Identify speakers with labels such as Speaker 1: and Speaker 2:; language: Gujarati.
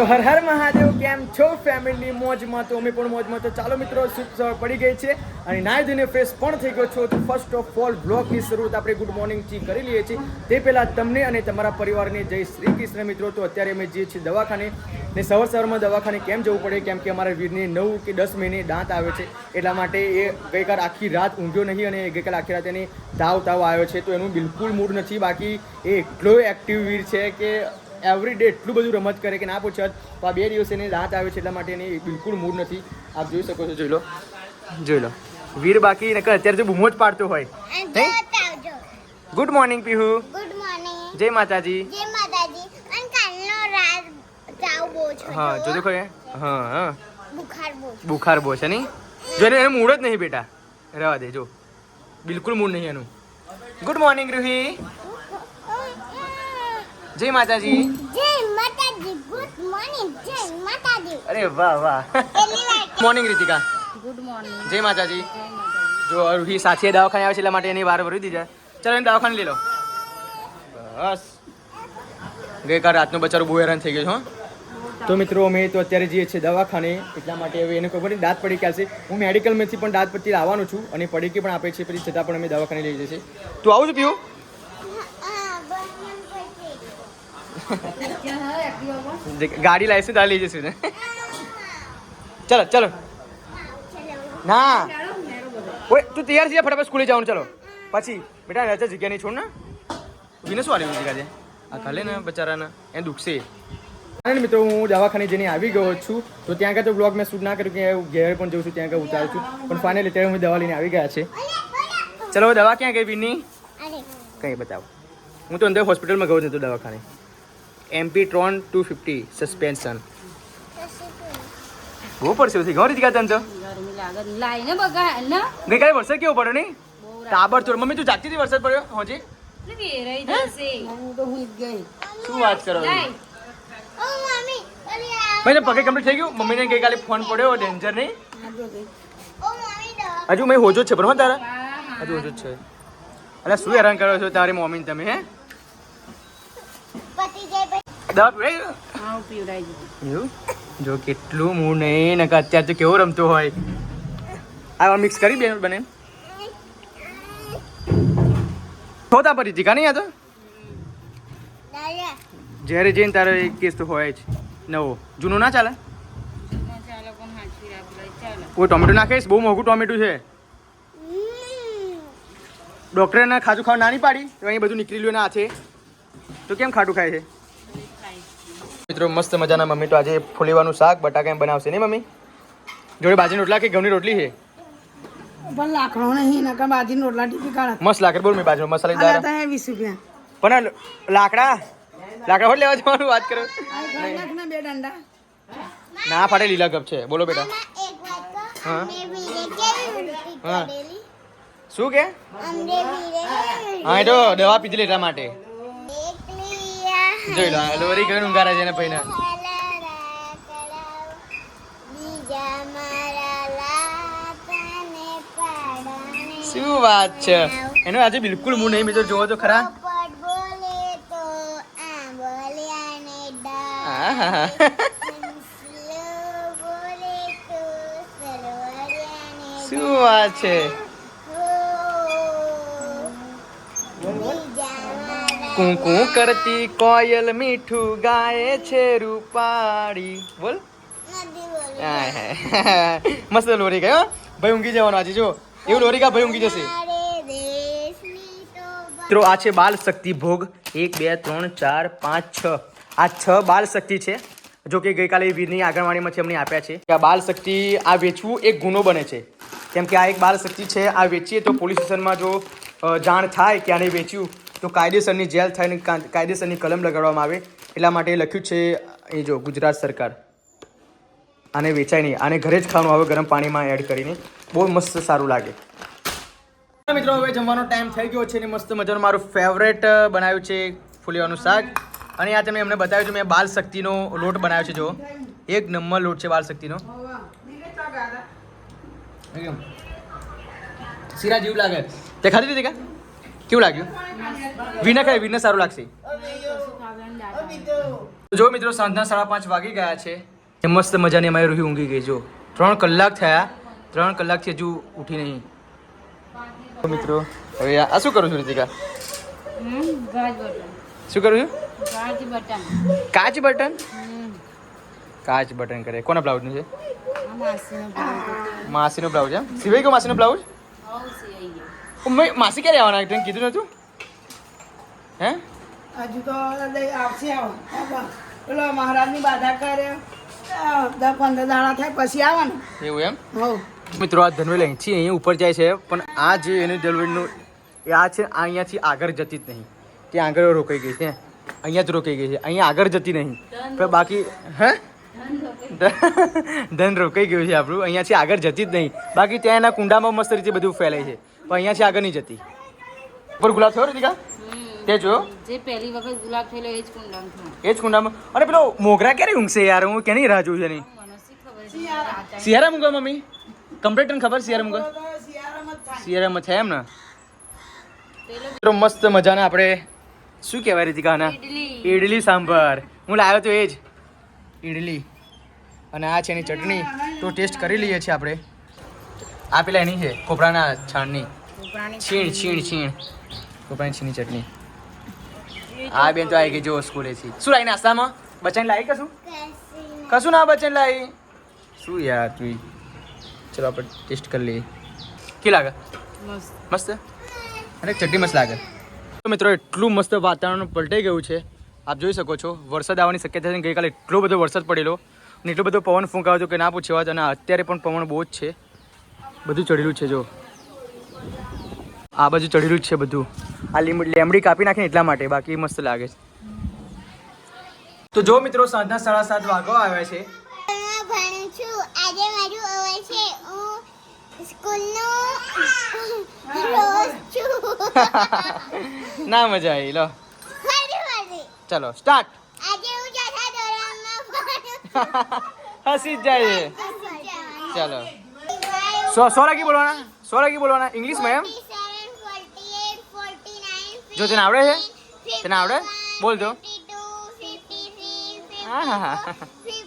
Speaker 1: તો હર હર મહાદેવ, કેમ છો ફેમિલી? મોજમાં તો અમે પણ મોજમાં. તો ચાલો મિત્રો, સવાર પડી ગઈ છે અને નાહી ધોઈને ફ્રેશ પણ થઈ ગયો છો. તો ફર્સ્ટ ઓફ ઓલ બ્લોગની શરૂઆત આપણે ગુડ મોર્નિંગથી કરી લઈએ છીએ. તે પહેલાં તમને અને તમારા પરિવારને જય શ્રી કૃષ્ણ. મિત્રો, તો અત્યારે અમે જઈએ છીએ દવાખાને ને સવારમાં દવાખાને કેમ જવું પડે? કેમ કે અમારા વીરને 9 કે 10 મહિને દાંત આવે છે, એટલા માટે એ ગઈકાલ આખી રાત ઊંઘ્યો નહીં અને ગઈકાલ આખી રાત એને તાવ આવ્યો છે. તો એનું બિલકુલ મૂડ નથી. બાકી એ એટલો એક્ટિવ વીર છે કે એવરી ડે એટલું બધું રમત કરે કે ના પૂછો. તો આ 2 દિવસ એને દાંત આવે છે, એટલા માટે એને બિલકુલ મૂડ નથી. આપ જોઈ શકો છો. જોઈ લો વીર. બાકી નકર અત્યારે તો બૂમો જ પાડતો હોય. Good morning Pihu.
Speaker 2: Good morning.
Speaker 1: જય માતાજી.
Speaker 2: જય માતાજી. અને કાલનો રાત તાવ બહુ છે.
Speaker 1: હા જોજો ખરે. હા
Speaker 2: બુખાર
Speaker 1: બહુ છે નહીં. જો એનું મૂડ જ નહીં બેટા, રહેવા દે. જો બિલકુલ મૂડ નહીં એનું. Good morning Ruhi. જય માતાજી.
Speaker 2: જય માતાજી. Good morning. જય માતાજી.
Speaker 1: અરે વાહ વાહ. મોર્નિંગ રીતિકા.
Speaker 3: Good morning.
Speaker 1: જય માતાજી. જો રૂહી સાથે દવાખાને આવે છે, એટલા માટે એની વાર ભરી દીધા. ચાલો એને દવાખાને લઈ લો. બસ ગઈકાલ રાતનો બચારો બહુ હેરાન થઈ ગયો છે. તો મિત્રો, અમે તો અત્યારે જઈએ છીએ દવાખાને, એટલા માટે હવે એને ખબર નહીં દાંત પડી ક્યાં છે. હું મેડિકલમાંથી પણ દાંત પટ્ટી લાવવાનો છું અને પડીકી પણ આપે છે, પછી છતાં પણ અમે દવાખાને લઈ જઈએ છીએ. તું આવું છું પીવું? ગાડી લાવીશું તારે લઈ જઈશું ને. ચલો ચલો. ના ઓય તું તૈયાર છે? ફટાફટ સ્કૂલે જવાનું. ચલો પછી બેટા રજા જગ્યા નહીં છોડ ને. વિને શું આવ્યું છે? આ ખાલે ને બચારાને એને દુખશે. અને મિત્રો, હું દવાખાને જઈને આવી ગયો છું. તો ત્યાં આગળ તો બ્લોગ મેં શૂટ ના કર્યું કે ઘેર પણ જઉં છું, ત્યાં આગળ ઉતારું છું. પણ ફાઇનલી ત્યારે હું દવા લઈને આવી ગયા છે. ચલો દવા ક્યાં ગઈ વિની? કંઈ બતાવો. હું તો અંદર હોસ્પિટલમાં ગયો હતો દવાખાને. MP Tron 250 suspension. બહુ પડશે ગયો રીતિ તને તો.
Speaker 3: ગરમી લાગે લાઈને બગા ને.
Speaker 1: ગઈકાલે વરસાદ કેવો પડ્યો નહીં? તાબડતોડ. મમ્મી તું જાગતી હતી વરસાદ પડ્યો? હોજી
Speaker 3: વેરાઈ જશે. હું તો હું ગઈ.
Speaker 1: શું વાત કરો?
Speaker 2: ઓ મમ્મી
Speaker 1: ભાઈ પગે કમ્પ્લીટ થઈ ગયું. મમ્મીને ગઈકાલે ફોન પડ્યો, ડેન્જર નહીં.
Speaker 2: ઓ મમ્મી દવા
Speaker 1: હજુ મેં હોજો જ છે પણ હો તારા હજુ હોજો જ છે. એટલે શું હેરાન કરો છો તારી મમ્મીને તમે? હે
Speaker 2: પતિ જાય
Speaker 1: દવા પીવડાવી?
Speaker 3: હા પીવડાઈ દીધી.
Speaker 1: એવું? જો કેટલું મૂળ નહીં નકર અત્યારે તો કેવો રમતો હોય. આ મિક્સ કરી બે બને થોતા પર રીતિકા નહીં. આ તો
Speaker 2: દાદા
Speaker 1: જ્યારે જઈને તારો એક કેસ તો હોય જ નવો. જૂનો ના ચાલે.
Speaker 3: ચાલો પણ હાચવી રાખી ચાલો.
Speaker 1: કોઈ ટોમેટો નાખીશ? બહુ મોંઘું ટોમેટો છે. ડૉક્ટરે ના ખાજું ખાવા નાની પાડી તો અહીં બધું નીકળી લ્યું ના હાથે. તો કેમ ખાટું ખાય છે? મિત્રો, મસ્ત મજાના મમ્મી તો આજે ફુલેવાનું શાક બટાકા એમ બનાવશે નહીં મમ્મી? જોડે બાજરીના રોટલા કે ઘઉંની રોટલી છે?
Speaker 3: પણ લાકડો નહીં નકર બાજીનો રોટલા ટીપી કાઢ.
Speaker 1: મસ્ત લાકડ બોલ. મેં બાજુ મસાલેદાર
Speaker 3: હતા 20 રૂપિયા.
Speaker 1: પણ લાકડા હોટ લેવા જવાનું વાત કરો.
Speaker 3: નાખના 2 દંડા.
Speaker 1: ના ફાટે લીલા કપ છે. બોલો બેટા.
Speaker 2: એક વાત તો
Speaker 1: હા.
Speaker 2: અમને વીરે કેવી ઉલટી
Speaker 1: હા.
Speaker 2: કરેલી.
Speaker 1: શું કે?
Speaker 2: અમને વીરે
Speaker 1: હા એ તો દવા પીધી એટલા માટે.
Speaker 2: એકલિયા
Speaker 1: જોઈ લો લોરી કરીને ઊંઘારા છે ને પૈના.
Speaker 2: બીજા મારા લાતાને પાડાને
Speaker 1: શું વાત છે? એનો આજે બિલકુલ મૂડ નહીં. મિત્રો જોવો તો ખરા.
Speaker 2: પોપટ બોલે તો આંબલિયાને ડાળ.
Speaker 1: આહાહા.
Speaker 2: હંસલો બોલે તો સરવરિયાને
Speaker 1: શું વાત છે? કુકુ કરતી કોયલ મીઠું ગાય છે રૂપાળી. બોલ. મસ્ત લોરી ગયો. ભાઈ ઊંઘી જવાનો આજે. જો એવું લોરી કા ભાઈ ઊંઘી જશે. મિત્રો, આ છે બાલ શક્તિ ભોગ. 1 2 3 4 5 6. આ 6 બાલ શક્તિ છે. જો કે ગઈકાલે વીરની આંગણવાડીમાંથી અમને આપ્યા છે. આ બાલ શક્તિ આ વેચવું એક ગુનો બને છે. કેમ કે આ એક બાલ શક્તિ છે. આ વેચીએ તો પોલીસ સ્ટેશનમાં જો જાણ થાય કે આને વેચ્યું તો કાયદેસરની જેલ થાય ને કાયદેસરની કલમ લગાડવામાં આવે. એટલા માટે લખ્યું છે એ જો ગુજરાત સરકાર. આને વેચાય નહીં. આને ઘરે જ ખાવાનું આવે ગરમ પાણીમાં એડ કરીને. બહુ મસ્ત સારું લાગે. મિત્રો, હવે જમવાનો ટાઈમ થઈ ગયો છે ને મસ્ત મજાનું મારું ફેવરેટ બનાવ્યું છે ફુલેવાનું શાક. અને આ તમે અમને બતાવ્યું છે મેં બાલ શક્તિનો લોટ બનાવ્યો છે. જો એક નંબર લોટ છે બાલ શક્તિનો. શીરા જેવું લાગે. તે ખાધી હતી કે કેવું લાગ્યું? વિના ખાય વિના સારું લાગશે. જો મિત્રો સાંજના 5:30 વાગી ગયા છે. મસ્ત મજાની અમારી રૂહી ઊંઘી ગઈ. જો 3 કલાક થયા, 3 કલાકથી હજુ ઉઠી નહીં. તો મિત્રો હવે આ શું કરું છું રીતિકા? શું કરું છું? કાચ બટન. કાચ બટન કરે. કોના બ્લાઉઝનું છે? માસીનો બ્લાઉઝ. એમ સિવાય ગયો માસીનો બ્લાઉઝ? માસી ક્યારે આવવાના? તને કીધું નતું? હે
Speaker 3: હજુ તો લઈ આવશે આવો પેલો મહારાજની બાધા કરે 10-15 દાડા થાય પછી આવવાનું.
Speaker 1: એવું એમ?
Speaker 3: હો
Speaker 1: મિત્રો આ ધનવેલ અહીંથી અહીંયા ઉપર જાય છે, પણ આ જે એનું ધનવેલનું એ આ છે, આ અહીંયાથી આગળ જતી જ નહીં. ત્યાં આગળ રોકાઈ ગઈ છે, અહીંયા જ રોકાઈ ગઈ છે, અહીંયા આગળ જતી નહીં. પણ બાકી હે ધન રોકાઈ ગયું છે આપણું, અહીંયાથી આગળ જતી જ નહીં. બાકી ત્યાં એના કુંડામાં મસ્ત રીતે બધું ફેલાય છે, પણ અહીંયાથી આગળ નહીં જતી. ઉપર ગુલાબ થયો રીતિકા? તે જો
Speaker 4: જે પહેલી વખત ગુલાબ થયેલો એ જ કુંડામાં થયો.
Speaker 1: એ જ કુંડામાં. અને પેલો મોગરા ક્યારે ઊંઘશે યાર? હું કેની રાહ જોઉં છે નહીં. શિયાળા મૂંગા મમ્મી કમ્પ્લીટ ને ખબર? શિયાળા મૂંગા શિયાળામાં થાય એમ ને. મિત્રો મસ્ત મજાના આપણે શું કહેવાય રીતિકા આના? ઇડલી સાંભાર. હું લાવ્યો તો એ જ ઇડલી, અને આ છે એની ચટણી. તો ટેસ્ટ કરી લઈએ છીએ આપણે. આ પેલા એની છે કોપરાના છાણની છીણ છીણ છીણ કોપરાની છીણની ચટણી. આ બેન તો આવી ગઈ જો સ્કૂલેથી. શું લાવી નાસ્તામાં? બચાને લાવી કશું? કશું ના બચાને લાવી. શું યાર તું. ચલો આપણે ટેસ્ટ કરી લઈએ. કે લાગે? મસ્ત. અને ચટણી મસ્ત લાગે. તો મિત્રો એટલું મસ્ત વાતાવરણ પલટાઈ ગયું છે, આપ જોઈ શકો છો. વરસાદ આવવાની શક્યતા છે. ગઈકાલે એટલો બધો વરસાદ પડેલો અને એટલો બધો પવન ફૂંકાયો હતો કે ના પૂછે વાત. અને અત્યારે પણ પવન બહુ જ છે. બધું ચડેલું છે જો, આ બાજુ ચડેલું જ છે બધું. આ લેમડી કાપી નાખીને એટલા માટે, બાકી મસ્ત લાગે છે. તો જો મિત્રો સાંજના 7:30 વાગવા આવ્યા છે.
Speaker 2: હું ભણું છું. આજે મારું અવર છે. હું સ્કૂલનો રોજ છું.
Speaker 1: ના મજા આવી. લો
Speaker 2: ફરી.
Speaker 1: ચલો સ્ટાર્ટ.
Speaker 2: આજે હું ચોથા ધોરણમાં ભણું
Speaker 1: હસી જ જાય છે.
Speaker 2: છું.
Speaker 1: ચલો 100 લાગી બોલવાના, 100 લાગી બોલવાના ઇંગ્લિશમાં. એમ
Speaker 2: 47, 48, 49,
Speaker 1: જો તને આવડે છે? તને આવડે? બોલ જો.
Speaker 2: 52, 53,
Speaker 1: હા હા હા
Speaker 2: 54,